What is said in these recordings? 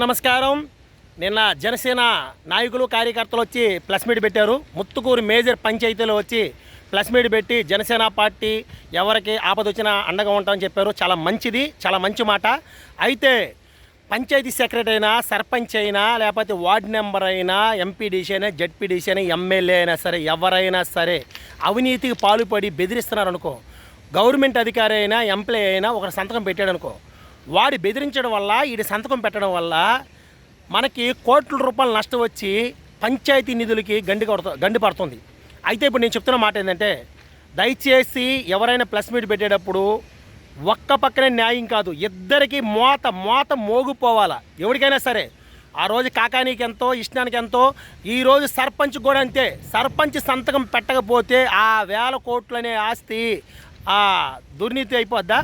నమస్కారం. నిన్న జనసేన నాయకులు కార్యకర్తలు వచ్చి ప్రెస్ మీట్ పెట్టారు. ముత్తుకూరు మేజర్ పంచాయతీలో వచ్చి ప్రెస్ మీట్ పెట్టి జనసేన పార్టీ ఎవరికి ఆపద వచ్చినా అండగా ఉంటామని చెప్పారు. చాలా మంచిది, చాలా మంచి మాట. అయితే పంచాయతీ సెక్రటరీ అయినా, సర్పంచ్ అయినా, లేకపోతే వార్డు మెంబర్ అయినా, ఎంపీడీసీ అయినా, జడ్పీడీసీ అయినా, ఎమ్మెల్యే అయినా సరే, ఎవరైనా సరే అవినీతికి పాల్పడి బెదిరిస్తున్నారు అనుకో, గవర్నమెంట్ అధికారి అయినా, ఎంప్లాయీ అయినా ఒకరు సంతకం పెట్టాడు అనుకో, వాడు బెదిరించడం వల్ల, వీడి సంతకం పెట్టడం వల్ల మనకి కోట్ల రూపాయలు నష్టం వచ్చి పంచాయతీ నిధులకి గండి పడుతుంది. అయితే ఇప్పుడు నేను చెప్తున్న మాట ఏంటంటే, దయచేసి ఎవరైనా ప్రెస్ మీట్ పెట్టేటప్పుడు ఒక్క పక్కనే న్యాయం కాదు, ఇద్దరికి మోత మోగిపోవాలా. ఎవరికైనా సరే ఆ రోజు కాకానికి ఎంతో, ఇష్టానికి ఎంతో, ఈరోజు సర్పంచ్ కూడా అంతే. సర్పంచ్ సంతకం పెట్టకపోతే ఆ 1000 కోట్లు అనే ఆస్తి దుర్నీతి అయిపోద్దా?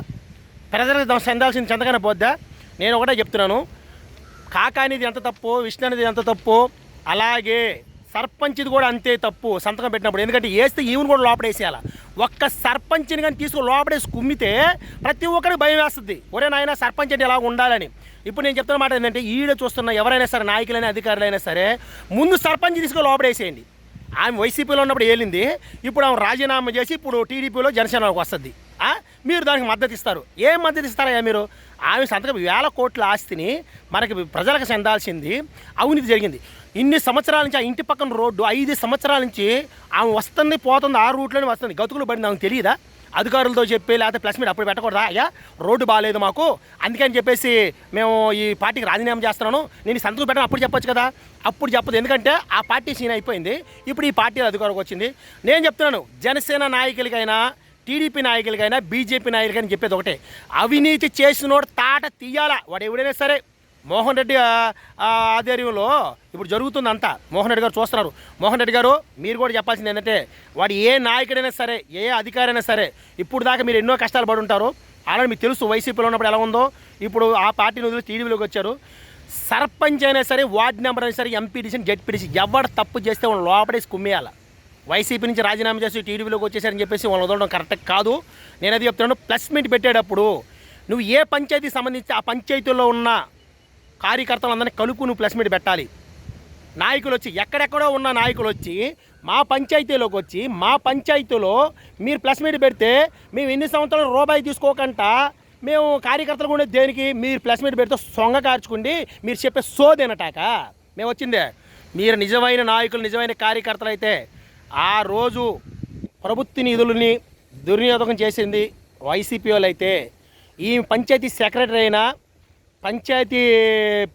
ప్రజలకు చెందాల్సింది చెందగానే పోద్దా? నేను ఒకటే చెప్తున్నాను, కాకానిది ఎంత తప్పు, విష్ణు అనేది ఎంత తప్పు, అలాగే సర్పంచ్ది కూడా అంతే తప్పు సంతకం పెట్టినప్పుడు. ఎందుకంటే వేస్తే ఈవెన్ కూడా లోపడేసేయాలి. ఒక్క సర్పంచ్ని కానీ తీసుకుని లోపడేసి కుమ్మితే ప్రతి ఒక్కరికి భయం వేస్తుంది, ఒరే నాయన సర్పంచ్ అంటే ఎలా ఉండాలని. ఇప్పుడు నేను చెప్తున్న మాట ఏంటంటే, ఈడ చూస్తున్న ఎవరైనా సరే, నాయకులైనా అధికారులైనా సరే, ముందు సర్పంచ్ తీసుకుని లోపడేసేయండి. ఆమె వైసీపీలో ఉన్నప్పుడు వెళ్ళింది, ఇప్పుడు ఆమె రాజీనామా చేసి ఇప్పుడు టీడీపీలో జనసేనకు వస్తుంది. మీరు దానికి మద్దతు ఇస్తారు. ఏం మద్దతు ఇస్తారా మీరు? ఆమె సంతకం 1000 కోట్ల ఆస్తిని మనకి ప్రజలకు చెందాల్సింది అవినీతి జరిగింది. ఇన్ని సంవత్సరాల నుంచి ఆ ఇంటి పక్కన రోడ్డు 5 సంవత్సరాల నుంచి ఆమె వస్తుంది పోతుంది, ఆ రూట్లోనే వస్తుంది. గతుకులు పడింది, ఆమెకు తెలియదా? అధికారులతో చెప్పి లేకపోతే ప్రెస్ మీట్ అప్పుడు పెట్టకూడదా? అయ్యా రోడ్డు బాగాలేదు మాకు, అందుకని చెప్పేసి మేము ఈ పార్టీకి రాజీనామా చేస్తున్నాను, నేను సంతకం పెట్టను అప్పుడు చెప్పొచ్చు కదా. అప్పుడు చెప్పదు, ఎందుకంటే ఆ పార్టీ సీన్ అయిపోయింది. ఇప్పుడు ఈ పార్టీ అధికారంకి వచ్చింది. నేను చెప్తున్నాను, జనసేన నాయకులకైనా, టీడీపీ నాయకులకైనా, బీజేపీ నాయకులకైనా చెప్పేది ఒకటే, అవినీతి చేసినోడు తాట తీయాలా. వాడు ఎవడైనా సరే. మోహన్ రెడ్డి ఆధ్వర్యంలో ఇప్పుడు జరుగుతుంది అంతా. మోహన్ రెడ్డి గారు చూస్తున్నారు. మోహన్ రెడ్డి గారు మీరు కూడా చెప్పాల్సింది ఏంటంటే, వాడు ఏ నాయకుడైనా సరే, ఏ అధికారైనా సరే, ఇప్పుడు దాకా మీరు ఎన్నో కష్టాలు పడి ఉంటారు. అలాగే మీకు తెలుసు వైసీపీలో ఉన్నప్పుడు ఎలా ఉందో. ఇప్పుడు ఆ పార్టీ వదిలి టీడీపీలోకి వచ్చారు. సర్పంచ్ అయినా సరే, వార్డు మెంబర్ అయినా సరే, ఎంపీడీసీ, జడ్పీడీసీ, ఎవరు తప్పు చేస్తే వాళ్ళు లోపడేసి కుమ్మేయాలి. వైసీపీ నుంచి రాజీనామా చేసి టీడీపీలోకి వచ్చేసారని చెప్పేసి వాళ్ళు వదలడం కరెక్ట్ కాదు. నేను అది చెప్తున్నాను. ప్రెస్ మీట్ పెట్టేటప్పుడు నువ్వు ఏ పంచాయతీకి సంబంధించి ఆ పంచాయతీలో ఉన్న కార్యకర్తలందరినీ కలుపు నువ్వు ప్రెస్ మీట్ పెట్టాలి. నాయకులు వచ్చి, ఎక్కడెక్కడో ఉన్న నాయకులు వచ్చి మా పంచాయతీలోకి వచ్చి, మా పంచాయతీలో మీరు ప్రెస్ మీట్ పెడితే మేము ఎన్ని సంవత్సరాలు రూపాయి తీసుకోకుండా మేము కార్యకర్తలు కూడా దేనికి మీరు ప్రెస్ మీట్ పెడితే సొంగ కార్చుకుండి మీరు చెప్పే సోదేనటాక మేము వచ్చిందే. మీరు నిజమైన నాయకులు, నిజమైన కార్యకర్తలు అయితే ఆ రోజు ప్రభుత్వ నిధులని దుర్వినియోగం చేసింది వైసీపీ వాళ్ళు అయితే, ఈ పంచాయతీ సెక్రటరీ అయినా, పంచాయతీ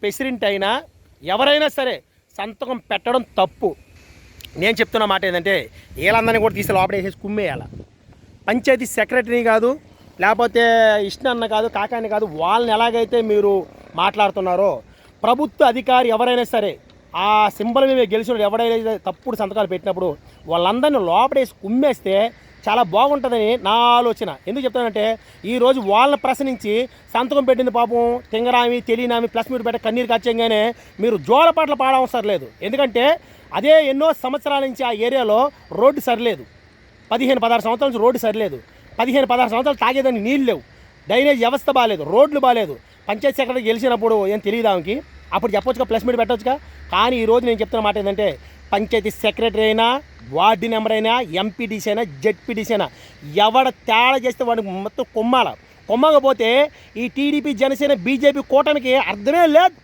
ప్రెసిడెంట్ అయినా, ఎవరైనా సరే సంతకం పెట్టడం తప్పు. నేను చెప్తున్న మాట ఏంటంటే, వీళ్ళందరినీ కూడా తీసి లోపడేసేసి కుమ్మేయాలి. పంచాయతీ సెక్రటరీ కాదు, లేకపోతే ఇష్ట అన్న కాదు, కాకాని కాదు, వాళ్ళని ఎలాగైతే మీరు మాట్లాడుతున్నారో, ప్రభుత్వ అధికారి ఎవరైనా సరే ఆ సింబల్ మీద గెలిచిన ఎవడైతే తప్పుడు సంతకాలు పెట్టినప్పుడు వాళ్ళందరినీ లోపడేసి కుమ్మేస్తే చాలా బాగుంటుందని నా ఆలోచన. ఎందుకు చెప్తానంటే, ఈరోజు వాళ్ళని ప్రశ్నించి సంతకం పెట్టింది పాపం తింగరామి, తెలియనామి ప్లస్ మీరు పెట్ట కన్నీరు కచ్చంగానే మీరు జోలపాటలు పాడవసరం లేదు. ఎందుకంటే అదే ఎన్నో సంవత్సరాల నుంచి ఆ ఏరియాలో రోడ్డు సరిలేదు. 15-16 సంవత్సరాల నుంచి రోడ్డు సరిలేదు. 15-16 సంవత్సరాలు తాగేదాన్ని నీళ్ళు లేవు, డ్రైనేజ్ వ్యవస్థ బాగాలేదు, రోడ్లు బాగాలేదు. పంచాయతీ సెక్రటరీ గెలిచినప్పుడు ఏం తెలియదు ఆమెకి, అప్పుడు చెప్పొచ్చుగా, ప్రెస్ మీట్ పెట్టొచ్చుగా. కానీ ఈరోజు నేను చెప్తున్న మాట ఏంటంటే, పంచాయతీ సెక్రటరీ అయినా, వార్డు నెంబర్ అయినా, ఎంపీడీసీ అయినా, జడ్పీడీసీ అయినా, ఎవడ తేడా చేస్తే వాడికి మొత్తం కొమ్మకపోతే ఈ టీడీపీ, జనసేన, బీజేపీ కూటమికి అర్థమే లేదు.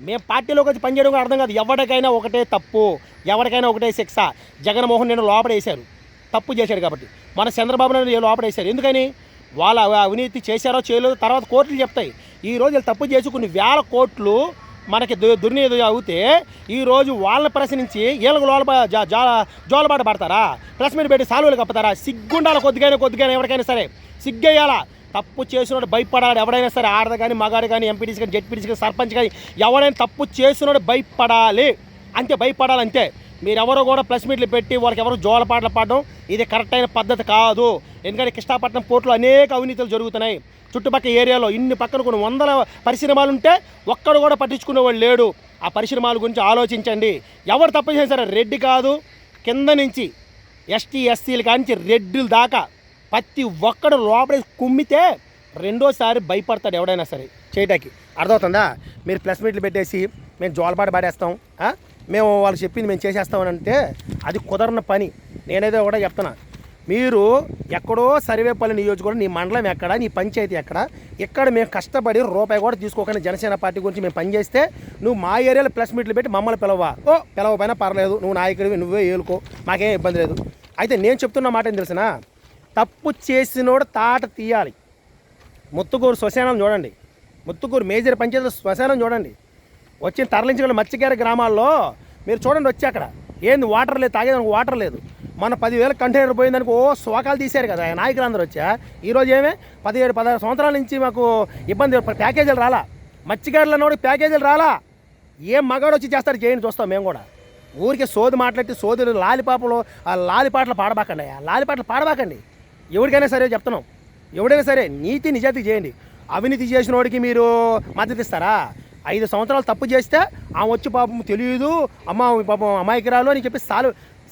మేము పార్టీలోకి వచ్చి పనిచేయడం అర్థం కాదు. ఎవరికైనా ఒకటే తప్పు, ఎవరికైనా ఒకటే శిక్ష. జగన్మోహన్ రెడ్డి లోపడేశారు, తప్పు చేశాడు కాబట్టి. మన చంద్రబాబు నాయుడు లోపడేశారు. ఎందుకని? వాళ్ళ అవినీతి చేశారో చేయలేదో తర్వాత కోర్టులు చెప్తాయి. ఈరోజు వీళ్ళు తప్పు చేసి కొన్ని 1000 కోట్లు మనకి దుర్నియోగం అవుతే ఈరోజు వాళ్ళని ప్రశ్నించి వీళ్ళకు జోలబాట పడతారా? ప్రెస్ మీట్ పెట్టి సాల్వలు కప్పుతారా? సిగ్గుండాలి కొద్దిగానే ఎవరికైనా సరే సిగ్గేయాలా. తప్పు చేసినోడు భయపడాలి. ఎవడైనా సరే, ఆడద కానీ, మగాడు కానీ, ఎంపీడీసీ కానీ, జడ్పీడీసీ కానీ, సర్పంచ్ కానీ, ఎవరైనా తప్పు చేసినోడు భయపడాలి. అంతే, భయపడాలి అంతే. మీరెవరో కూడా ప్రెస్ మీట్లు పెట్టి వాళ్ళకి ఎవరు జోలపాటలు పాడడం ఇది కరెక్ట్ అయిన పద్ధతి కాదు. ఎందుకంటే కృష్ణాపట్నం పోర్టులో అనేక అవినీతులు జరుగుతున్నాయి. చుట్టుపక్కల ఏరియాలో ఇన్ని పక్కన కొన్ని 100 పరిశ్రమలు ఉంటే ఒక్కడు కూడా పట్టించుకునేవాళ్ళు లేడు. ఆ పరిశ్రమల గురించి ఆలోచించండి. ఎవరు తప్పు చేశారు? రెడ్డి కాదు, కింద నుంచి ఎస్టీ ఎస్సీలు కానించి రెడ్డిల దాకా ప్రతి ఒక్కడు లోపల కుమ్మితే రెండోసారి భయపడతాడు ఎవడైనా సరే. చేయటానికి. అర్థమవుతుందా? మీరు ప్రెస్ మీట్లు పెట్టేసి మేము జోలపాట పాడేస్తాం, మేము వాళ్ళు చెప్పింది మేము చేసేస్తామని అంటే అది కుదరని పని. నేనేదో కూడా చెప్తున్నా, మీరు ఎక్కడో సర్వేపల్లి నియోజకవర్గం, నీ మండలం ఎక్కడ, నీ పంచాయతీ ఎక్కడ, ఇక్కడ మేము కష్టపడి రూపాయి కూడా తీసుకోకుండా జనసేన పార్టీ గురించి మేము పనిచేస్తే నువ్వు మా ఏరియాలో ప్రెస్ మీట్లు పెట్టి మమ్మల్ని పిలవా? పిలవపోయినా పర్లేదు, నువ్వు నాయకుడివి, నువ్వే ఏలుకో, మాకేం ఇబ్బంది లేదు. అయితే నేను చెప్తున్న మాట ఏం తెలిసినా, తప్పు చేసినోడు తాట తీయాలి. ముత్తుకూరు శ్మశానం చూడండి, ముత్తుకూరు మేజర్ పంచాయతీ శ్మశానం చూడండి, వచ్చి తరలించగల మత్స్యకార గ్రామాల్లో మీరు చూడండి. వచ్చి అక్కడ ఏంది వాటర్ లేదు, తాగేదానికి వాటర్ లేదు. మన 10,000 కంటైనర్ పోయిందానికి శోకాలు తీశారు కదా నాయకులందరూ వచ్చా. ఈరోజు ఏమే 17-16 సంవత్సరాల నుంచి మాకు ఇబ్బంది, ప్యాకేజీలు రాలా, మత్స్యకారులన్నోడు ప్యాకేజీలు రాలా. ఏం మగాడు వచ్చి చేస్తారు చేయండి, చూస్తాం మేము కూడా. ఊరికే సోది మాట్లాడి సోదులు లాలిపాపలు ఆ లాలిపాటలు పాడబాకండి, లాలిపాటలు పాడబాకండి. ఎవరికైనా సరే చెప్తున్నాం, ఎవడైనా సరే నీతి నిజాయితీ చేయండి. అవినీతి చేసిన వాడికి మీరు మద్దతు ఇస్తారా? 5 సంవత్సరాలు తప్పు చేస్తే ఆమె వచ్చి పాపం తెలియదు అమ్మ పాపం అమాయకురాలు అని చెప్పి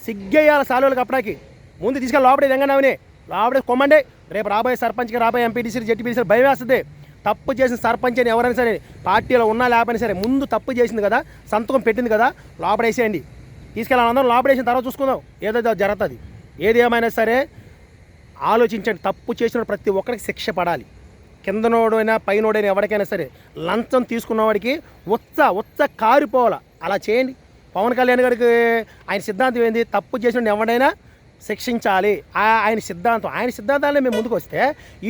సిగ్గేయాలి సాలువులకు. అప్పటికి ముందు తీసుకెళ్ళి లోపడే తెంగనామని లోపడే కొమ్మండి. రేపు రాబోయే సర్పంచ్కి, రాబోయే ఎంపీటీసీ, జెడ్పీటీసీ భయం వేస్తుంది. తప్పు చేసిన సర్పంచ్ అని ఎవరైనా సరే, పార్టీలో ఉన్నా లేకపోయినా సరే, ముందు తప్పు చేసింది కదా, సంతకం పెట్టింది కదా, లోపడేసేయండి. తీసుకెళ్ళాలి అందరం లోపడేసిన తర్వాత చూసుకుందాం, ఏదో జరుగుతుంది. ఏది ఏమైనా సరే ఆలోచించండి. తప్పు చేసిన ప్రతి ఒక్కరికి శిక్ష పడాలి. కిందనోడైనా పైనోడైనా ఎవరికైనా సరే లంచం తీసుకున్నవాడికి ఉచ్చ కారిపోవాల. అలా చేయండి. పవన్ కళ్యాణ్ గారికి ఆయన సిద్ధాంతం ఏంది? తప్పు చేసిన ఎవడైనా శిక్షించాలి. ఆయన సిద్ధాంతాలనే మేము ముందుకు వస్తే,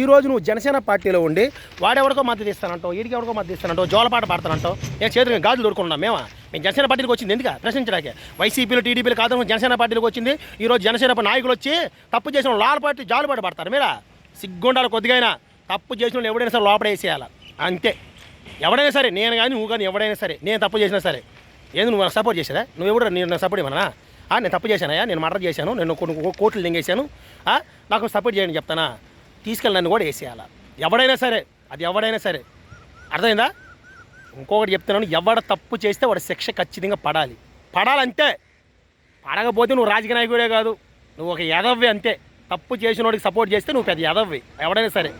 ఈరోజు నువ్వు జనసేన పార్టీలో ఉండి వాడెవడికో మద్దతు ఇస్తానంటావు, వీడికి ఎవరికో మద్దతు ఇస్తానంటావు, జోలపాట పాడతానంటావు. నేను చేతులు గాజులు దొరుకున్నాం. మేము జనసేన పార్టీకి వచ్చింది ఎందుకు ప్రశ్నించడానికి? వైసీపీలు టీడీపీలు కాదు, జనసేన పార్టీకి వచ్చింది. ఈరోజు జనసేన నాయకులు వచ్చి తప్పు చేసిన లాలపాటి జాలుపాట పడతారు. మీరా సిగ్గుండాలి కొద్దిగా. తప్పు చేసిన వాళ్ళు ఎవడైనా సరే లోపల వేసేయాలి, అంతే. ఎవడైనా సరే, నేను కానీ నువ్వు కానీ ఎవడైనా సరే, నేను తప్పు చేసినా సరే, ఏంది నువ్వు సపోర్ట్ చేసేదా? నువ్వు ఎవడు నేను సపోర్ట్ ఇవ్వనా? నేను తప్పు చేశానయా, నేను మర్డర్ చేశాను, నేను కొన్ని కోట్లు దింగేశాను, నాకు సపోర్ట్ చేయండి చెప్తానా? తీసుకెళ్ళి నన్ను కూడా వేసేయాలా, ఎవడైనా సరే. అది ఎవడైనా సరే, అర్థమైందా? ఇంకొకటి చెప్తున్నాను, ఎవడ తప్పు చేస్తే వాడి శిక్ష ఖచ్చితంగా పడాలంతే. పడకపోతే నువ్వు రాజకీయ నాయకుడే కాదు, నువ్వు ఒక ఎదవ్వి అంతే. తప్పు చేసిన వాడికి సపోర్ట్ చేస్తే నువ్వు పెద్ద ఎదవ్వి, ఎవడైనా సరే.